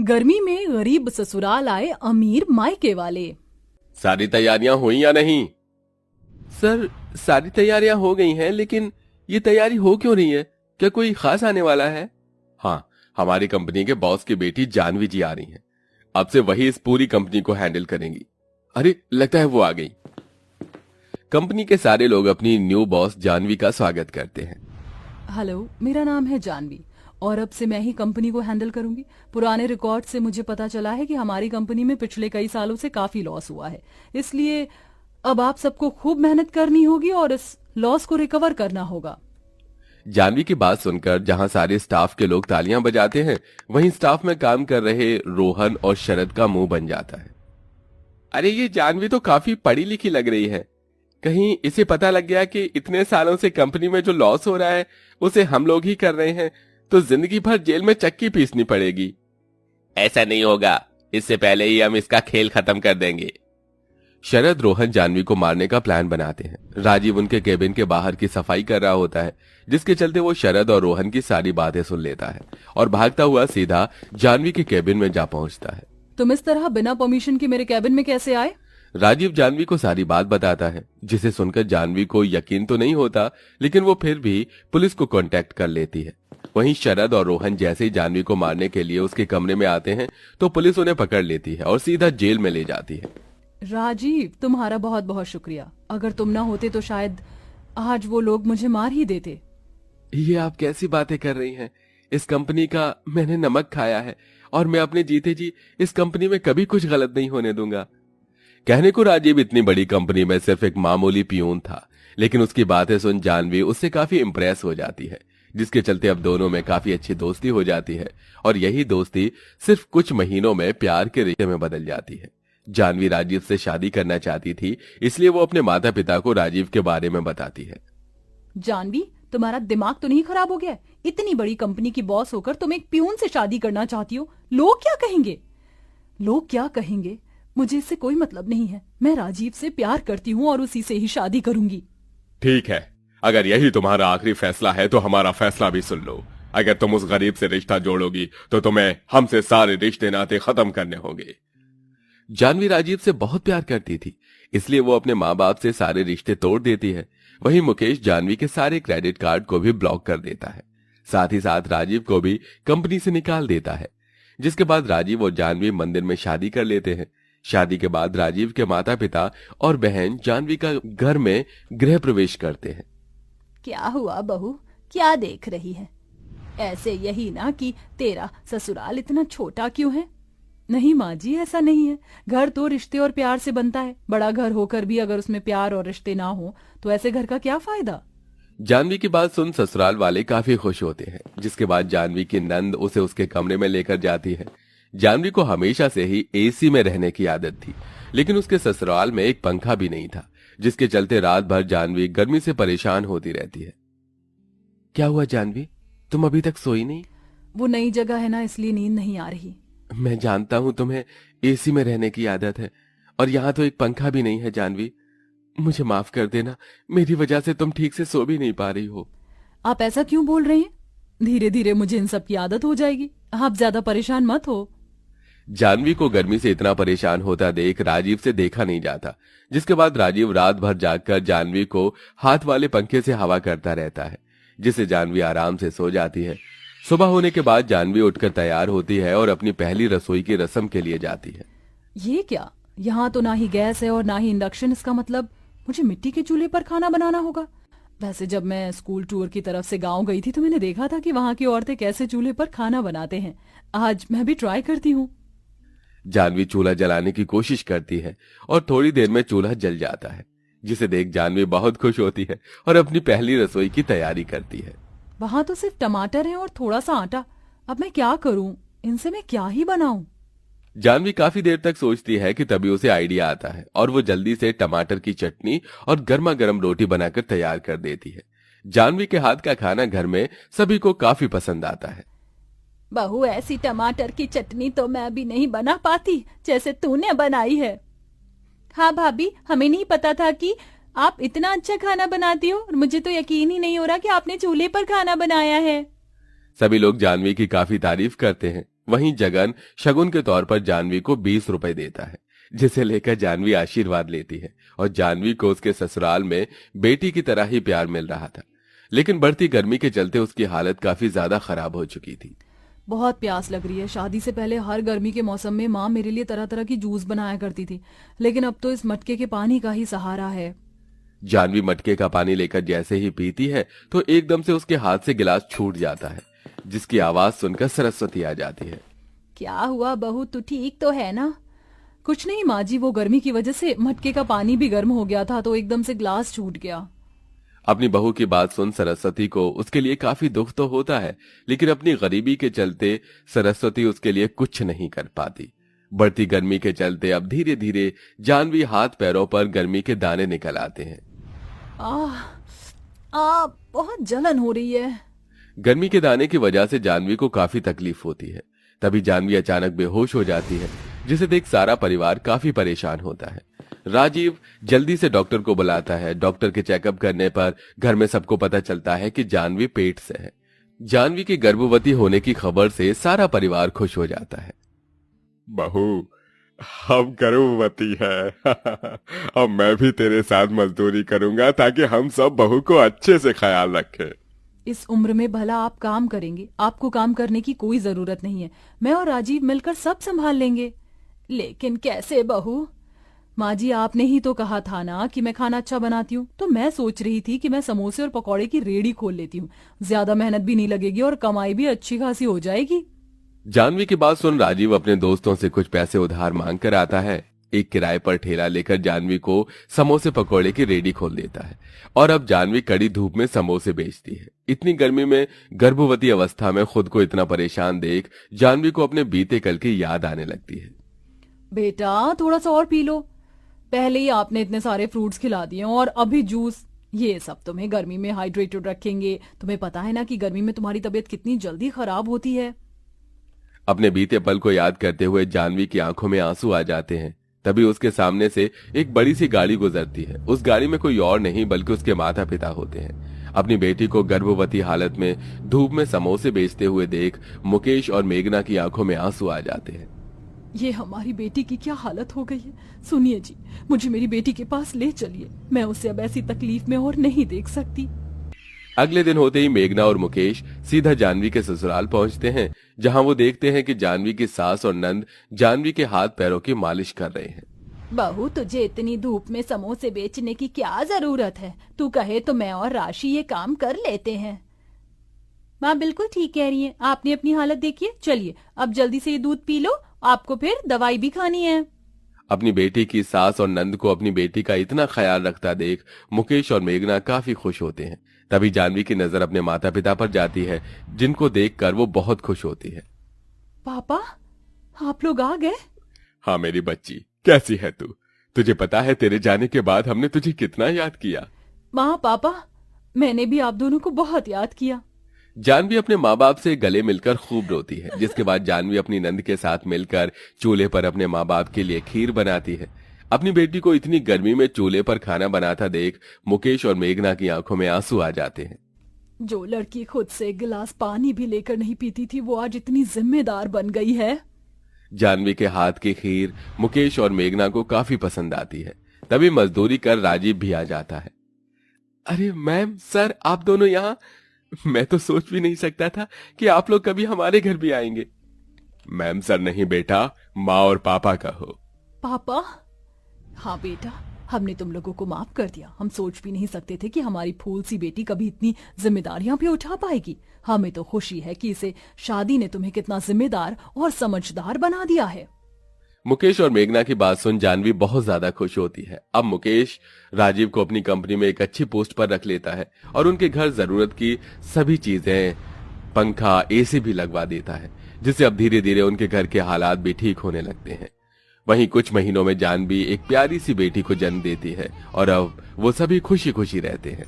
गर्मी में गरीब ससुराल आए अमीर मायके वाले। सारी तैयारियां हुई या नहीं? सर, सारी तैयारियां हो गई हैं, लेकिन ये तैयारी हो क्यों रही है? क्या कोई खास आने वाला है? हाँ, हमारी कंपनी के बॉस की बेटी जानवी जी आ रही हैं। अब से वही इस पूरी कंपनी को हैंडल करेंगी। अरे, लगता है वो आ गई। कंपनी के सारे लोग अपनी न्यू बॉस जानवी का स्वागत करते हैं। हेलो, मेरा नाम है जानवी और अब से मैं ही कंपनी को हैंडल करूंगी। पुराने रिकॉर्ड से मुझे पता चला है कि हमारी कंपनी में पिछले कई सालों से काफी लॉस हुआ है, इसलिए अब आप सबको खूब मेहनत करनी होगी और इस लॉस को रिकवर करना होगा। जानवी की बात सुनकर जहां सारे स्टाफ के लोग तालियां बजाते हैं, वहीं स्टाफ में काम कर रहे रोहन और शरद का मुंह बन जाता है। अरे, ये जानवी तो काफी पढ़ी लिखी लग रही है। कहीं इसे पता लग गया कि इतने सालों से कंपनी में जो लॉस हो रहा है उसे हम लोग ही कर रहे हैं, तो जिंदगी भर जेल में चक्की पीसनी पड़ेगी। ऐसा नहीं होगा, इससे पहले ही हम इसका खेल खत्म कर देंगे। शरद रोहन जानवी को मारने का प्लान बनाते हैं। राजीव उनके केबिन के बाहर की सफाई कर रहा होता है, जिसके चलते वो शरद और रोहन की सारी बातें सुन लेता है और भागता हुआ सीधा जानवी के केबिन में जा पहुंचता है। तुम इस तरह बिना परमिशन के मेरे केबिन में कैसे आए? राजीव जानवी को सारी बात बताता है, जिसे सुनकर जानवी को यकीन तो नहीं होता, लेकिन वो फिर भी पुलिस को कांटेक्ट कर लेती है। वहीं शरद और रोहन जैसे ही जानवी को मारने के लिए उसके कमरे में आते हैं, तो पुलिस उन्हें पकड़ लेती है और सीधा जेल में ले जाती है। राजीव, तुम्हारा बहुत बहुत शुक्रिया। अगर तुम ना होते तो शायद आज वो लोग मुझे मार ही देते। ये आप कैसी बातें कर रही हैं? इस कंपनी का मैंने नमक खाया है और मैं अपने जीते जी इस कंपनी में कभी कुछ गलत नहीं होने दूंगा। कहने को राजीव इतनी बड़ी कंपनी में सिर्फ एक मामूली पियून था, लेकिन उसकी बातें सुन जानवी उससे काफी इंप्रेस हो जाती है, जिसके चलते अब दोनों में काफी अच्छी दोस्ती हो जाती है और यही दोस्ती सिर्फ कुछ महीनों में प्यार के रिश्ते में बदल जाती है। जानवी राजीव से शादी करना चाहती थी, इसलिए वो अपने माता पिता को राजीव के बारे में बताती है। जानवी, तुम्हारा दिमाग तो नहीं खराब हो गया? इतनी बड़ी कंपनी की बॉस होकर तुम एक पियून से शादी करना चाहती हो? लोग क्या कहेंगे? लोग क्या कहेंगे मुझे इससे कोई मतलब नहीं है। मैं राजीव से प्यार करती हूँ और उसी से ही शादी करूंगी। ठीक है, अगर यही तुम्हारा आखिरी फैसला है तो हमारा फैसला भी सुन लो। अगर तुम उस गरीब से रिश्ता जोड़ोगी तो तुम्हें हमसे सारे रिश्ते नाते खत्म करने होंगे। जानवी राजीव से बहुत प्यार करती थी, इसलिए वो अपने माँ बाप से सारे रिश्ते तोड़ देती है। वहीं मुकेश जानवी के सारे क्रेडिट कार्ड को भी ब्लॉक कर देता है। साथ ही साथ राजीव को भी कंपनी से निकाल देता है, जिसके बाद राजीव और जानवी मंदिर में शादी कर लेते हैं। शादी के बाद राजीव के माता पिता और बहन जानवी का घर में गृह प्रवेश करते हैं। क्या हुआ बहू, क्या देख रही है? ऐसे यही ना कि तेरा ससुराल इतना छोटा क्यों है? नहीं माँ जी, ऐसा नहीं है। घर तो रिश्ते और प्यार से बनता है। बड़ा घर होकर भी अगर उसमें प्यार और रिश्ते ना हो तो ऐसे घर का क्या फायदा? जानवी की बात सुन ससुराल वाले काफी खुश होते हैं, जिसके बाद जानवी की नंद उसे उसके कमरे में लेकर जाती है। जानवी को हमेशा से ही एसी में रहने की आदत थी, लेकिन उसके ससुराल में एक पंखा भी नहीं था, जिसके चलते रात भर जानवी गर्मी से परेशान होती रहती है। क्या हुआ जानवी, तुम अभी तक सोई नहीं? वो नई जगह है ना, इसलिए नींद नहीं आ रही। मैं जानता हूं तुम्हें एसी में रहने की आदत है, और यहाँ तो एक पंखा भी नहीं है। जानवी, मुझे माफ कर देना, मेरी वजह से तुम ठीक से सो भी नहीं पा रही हो। आप ऐसा क्यों बोल रहे हैं? धीरे धीरे मुझे इन सब की आदत हो जाएगी। आप ज्यादा परेशान मत हो। जानवी को गर्मी से इतना परेशान होता देख राजीव से देखा नहीं जाता, जिसके बाद राजीव रात भर जागकर जानवी को हाथ वाले पंखे से हवा करता रहता है, जिससे जानवी आराम से सो जाती है। सुबह होने के बाद जानवी उठकर तैयार होती है और अपनी पहली रसोई की रस्म के लिए जाती है। ये क्या? यहाँ तो ना ही गैस है और ना ही इंडक्शन। इसका मतलब मुझे मिट्टी के चूल्हे पर खाना बनाना होगा। वैसे जब मैं स्कूल टूर की तरफ से गांव गई थी तो मैंने देखा था कि वहाँ की औरतें कैसे चूल्हे पर खाना बनाते हैं। आज मैं भी ट्राई करती हूँ। जानवी चूल्हा जलाने की कोशिश करती है और थोड़ी देर में चूल्हा जल जाता है, जिसे देख जानवी बहुत खुश होती है और अपनी पहली रसोई की तैयारी करती है। वहाँ तो सिर्फ टमाटर है और थोड़ा सा आटा। अब मैं क्या करूँ? इनसे मैं क्या ही बनाऊं? जानवी काफी देर तक सोचती है कि तभी उसे आइडिया आता है और वो जल्दी से टमाटर की चटनी और गर्मा गर्म रोटी बनाकर तैयार कर देती है। जानवी के हाथ का खाना घर में सभी को काफी पसंद आता है। बहू, ऐसी टमाटर की चटनी तो मैं भी नहीं बना पाती जैसे तूने बनाई है। हाँ भाभी, हमें नहीं पता था कि आप इतना अच्छा खाना बनाती हो और मुझे तो यकीन ही नहीं हो रहा कि आपने चूल्हे पर खाना बनाया है। सभी लोग जानवी की काफी तारीफ करते हैं, वहीं जगन शगुन के तौर पर जानवी को 20 रुपए देता है, जिसे लेकर जानवी आशीर्वाद लेती है और जानवी को उसके ससुराल में बेटी की तरह ही प्यार मिल रहा था। लेकिन बढ़ती गर्मी के चलते उसकी हालत काफी ज्यादा खराब हो चुकी थी। बहुत प्यास लग रही है। शादी से पहले हर गर्मी के मौसम में माँ मेरे लिए तरह तरह की जूस बनाया करती थी, लेकिन अब तो इस मटके के पानी का ही सहारा है। जानवी मटके का पानी लेकर जैसे ही पीती है तो एकदम से उसके हाथ से गिलास छूट जाता है, जिसकी आवाज सुनकर सरस्वती आ जाती है। क्या हुआ बहू, तू ठीक तो है ना? कुछ नहीं माँ जी, वो गर्मी की वजह से मटके का पानी भी गर्म हो गया था तो एकदम से ग्लास छूट गया। अपनी बहू की बात सुन सरस्वती को उसके लिए काफी दुख तो होता है, लेकिन अपनी गरीबी के चलते सरस्वती उसके लिए कुछ नहीं कर पाती। बढ़ती गर्मी के चलते अब धीरे धीरे जानवी हाथ पैरों पर गर्मी के दाने निकल आते हैं। बहुत जलन हो रही है। गर्मी के दाने की वजह से जानवी को काफी तकलीफ होती है। तभी जानवी अचानक बेहोश हो जाती है, जिसे देख सारा परिवार काफी परेशान होता है। राजीव जल्दी से डॉक्टर को बुलाता है। डॉक्टर के चेकअप करने पर घर में सबको पता चलता है कि जानवी पेट से है। जानवी के गर्भवती होने की खबर से सारा परिवार खुश हो जाता है। बहू, हम गर्भवती है। अब मैं भी तेरे साथ मजदूरी करूंगा ताकि हम सब बहू को अच्छे से ख्याल रखें। इस उम्र में भला आप काम करेंगे? आपको काम करने की कोई जरूरत नहीं है। मैं और राजीव मिलकर सब संभाल लेंगे। लेकिन कैसे बहू? माँ जी, आपने ही तो कहा था ना कि मैं खाना अच्छा बनाती हूँ, तो मैं सोच रही थी कि मैं समोसे और पकौड़े की रेडी खोल लेती हूँ। ज्यादा मेहनत भी नहीं लगेगी और कमाई भी अच्छी खासी हो जाएगी। जानवी की बात सुन राजीव अपने दोस्तों से कुछ पैसे उधार मांग कर आता है। एक किराए पर ठेला लेकर जानवी को समोसे पकौड़े की रेडी खोल देता है और अब जानवी कड़ी धूप में समोसे बेचती है। इतनी गर्मी में गर्भवती अवस्था में खुद को इतना परेशान देख जानवी को अपने बीते कल की याद आने लगती है। बेटा, थोड़ा सा और पी लो। पहले ही आपने इतने सारे फ्रूट्स खिला दिए और अभी जूस। ये सब तुम्हें गर्मी में हाइड्रेटेड रखेंगे। तुम्हें पता है ना कि गर्मी में तुम्हारी तबीयत कितनी जल्दी खराब होती है। अपने बीते पल को याद करते हुए जानवी की आंखों में आंसू आ जाते हैं। तभी उसके सामने से एक बड़ी सी गाड़ी गुजरती है। उस गाड़ी में कोई और नहीं बल्कि उसके माता पिता होते हैं। अपनी बेटी को गर्भवती हालत में धूप में समोसे बेचते हुए देख मुकेश और मेघना की आंखों में आंसू आ जाते हैं। ये हमारी बेटी की क्या हालत हो गई है। सुनिए जी, मुझे मेरी बेटी के पास ले चलिए। मैं उसे अब ऐसी तकलीफ में और नहीं देख सकती। अगले दिन होते ही मेघना और मुकेश सीधा जानवी के ससुराल पहुंचते हैं, जहां वो देखते हैं कि जानवी की सास और नंद जानवी के हाथ पैरों की मालिश कर रहे हैं। बहू, तुझे इतनी धूप में समोसे बेचने की क्या जरूरत है? तू कहे तो मैं और राशि ये काम कर लेते हैं। माँ बिल्कुल ठीक कह रही है। आपने अपनी हालत देखिए। चलिए अब जल्दी से ये दूध पी लो, आपको फिर दवाई भी खानी है। अपनी बेटी की सास और नंद को अपनी बेटी का इतना ख्याल रखता देख मुकेश और मेघना काफी खुश होते हैं। तभी जानवी की नजर अपने माता पिता पर जाती है, जिनको देखकर वो बहुत खुश होती है। पापा, आप लोग आ गए? हाँ मेरी बच्ची, कैसी है तू? तुझे पता है तेरे जाने के बाद हमने तुझे कितना याद किया। माँ पापा, मैंने भी आप दोनों को बहुत याद किया। जानवी अपने माँ बाप से गले मिलकर खूब रोती है, जिसके बाद जानवी अपनी नंद के साथ मिलकर चूल्हे पर अपने माँ बाप के लिए खीर बनाती है। अपनी बेटी को इतनी गर्मी में चूल्हे पर खाना बनाता देख मुकेश और मेघना की आंखों में आंसू आ जाते हैं। जो लड़की खुद से एक गिलास पानी भी लेकर नहीं पीती थी, वो आज इतनी जिम्मेदार बन गई है। जानवी के हाथ की खीर मुकेश और मेघना को काफी पसंद आती है। तभी मजदूरी कर राजीव भी आ जाता है। अरे मैम, सर, आप दोनों यहाँ? मैं तो सोच भी नहीं सकता था कि आप लोग कभी हमारे घर भी आएंगे। मैम सर नहीं बेटा, माँ और पापा कहो। पापा? हाँ बेटा, हमने तुम लोगों को माफ कर दिया। हम सोच भी नहीं सकते थे कि हमारी फूल सी बेटी कभी इतनी जिम्मेदारियां भी उठा पाएगी। हमें तो खुशी है कि इसे शादी ने तुम्हें कितना जिम्मेदार और समझदार बना दिया है। मुकेश और मेघना की बात सुन जानवी बहुत ज्यादा खुश होती है। अब मुकेश राजीव को अपनी कंपनी में एक अच्छी पोस्ट पर रख लेता है और उनके घर जरूरत की सभी चीजें, पंखा, एसी भी लगवा देता है, जिससे अब धीरे धीरे उनके घर के हालात भी ठीक होने लगते हैं। वहीं कुछ महीनों में जानवी एक प्यारी सी बेटी को जन्म देती है और अब वो सभी खुशी खुशी रहते हैं।